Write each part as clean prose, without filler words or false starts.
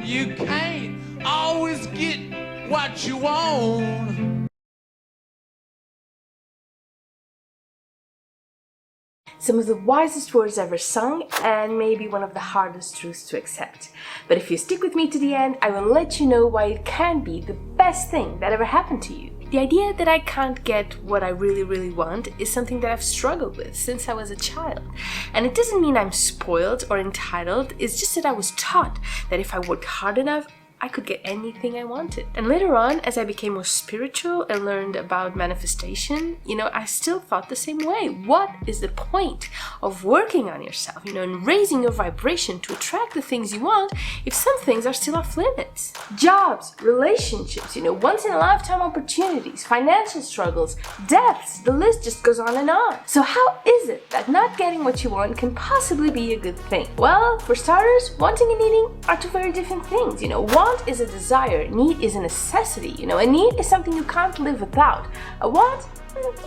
You can't always get what you want. Some of the wisest words ever sung, and maybe one of the hardest truths to accept. But if you stick with me to the end, I will let you know why it can be the best thing that ever happened to you. The idea that I can't get what I really want is something that I've struggled with since I was a child. And it doesn't mean I'm spoiled or entitled, it's just that I was taught that if I worked hard enough, I could get anything I wanted. And later on, as I became more spiritual and learned about manifestation, I still thought the same way. What is the point of working on yourself, and raising your vibration to attract the things you want if some things are still off limits? Jobs, relationships, once in a lifetime opportunities, financial struggles, deaths, the list just goes on and on. So how is it that not getting what you want can possibly be a good thing? Well, for starters, wanting and needing are two very different things. Want is a desire, need is a necessity. A need is something you can't live without. A want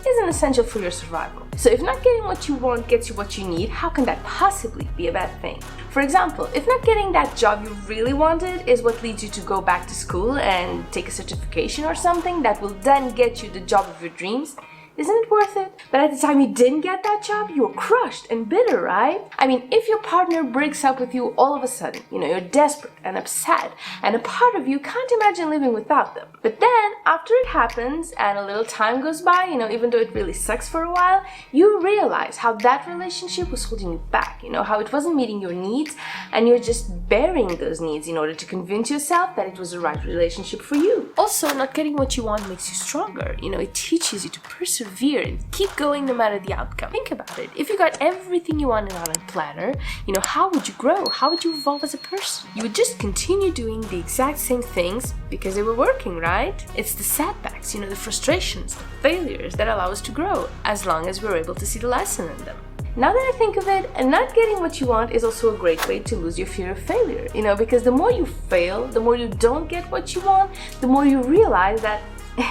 isn't essential for your survival. So if not getting what you want gets you what you need, how can that possibly be a bad thing? For example, if not getting that job you really wanted is what leads you to go back to school and take a certification or something that will then get you the job of your dreams, isn't it worth it? But at the time you didn't get that job, you were crushed and bitter, right? I mean, if your partner breaks up with you all of a sudden, you're desperate and upset, and a part of you can't imagine living without them. But then, after it happens and a little time goes by, even though it really sucks for a while, you realize how that relationship was holding you back, how it wasn't meeting your needs, and you're just burying those needs in order to convince yourself that it was the right relationship for you. Also, not getting what you want makes you stronger. It teaches you to persevere and keep going no matter the outcome. Think about it. If you got everything you wanted on a platter, how would you grow? How would you evolve as a person? You would just continue doing the exact same things because they were working, right? It's the setbacks, the frustrations, the failures that allow us to grow, as long as we're able to see the lesson in them. Now that I think of it, and not getting what you want is also a great way to lose your fear of failure, because the more you fail, the more you don't get what you want, the more you realize that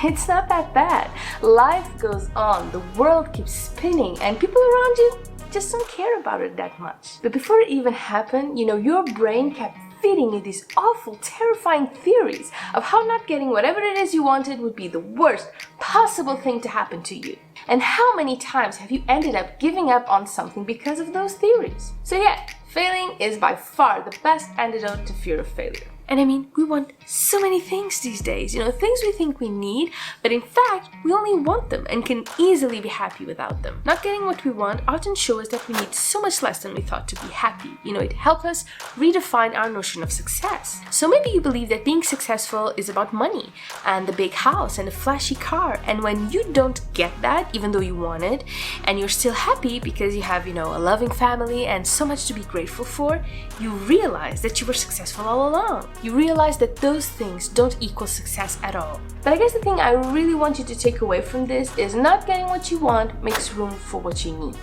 it's not that bad. Life goes on, the world keeps spinning, and people around you just don't care about it that much. But before it even happened, your brain kept feeding you these awful, terrifying theories of how not getting whatever it is you wanted would be the worst possible thing to happen to you. And how many times have you ended up giving up on something because of those theories? So yeah, failing is by far the best antidote to fear of failure. And I mean, we want so many things these days, things we think we need, but in fact, we only want them and can easily be happy without them. Not getting what we want often shows that we need so much less than we thought to be happy. It helps us redefine our notion of success. So maybe you believe that being successful is about money and the big house and the flashy car. And when you don't get that, even though you want it, and you're still happy because you have, a loving family and so much to be grateful for, you realize that you were successful all along. You realize that those things don't equal success at all. But I guess the thing I really want you to take away from this is not getting what you want makes room for what you need.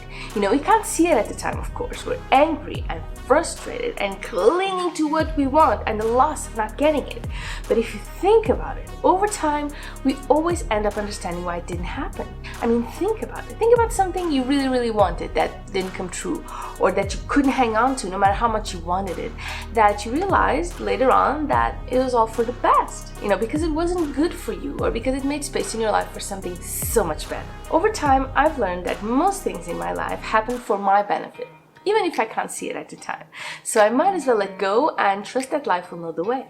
We can't see it at the time, of course. We're angry and frustrated and clinging to what we want and the loss of not getting it. But if you think about it, over time, we always end up understanding why it didn't happen. I mean, think about it. Think about something you really wanted that didn't come true, or that you couldn't hang on to no matter how much you wanted it, that you realized later on that it was all for the best, because it wasn't good for you or because it made space in your life for something so much better. Over time, I've learned that most things in my life happen for my benefit, even if I can't see it at the time. So I might as well let go and trust that life will know the way.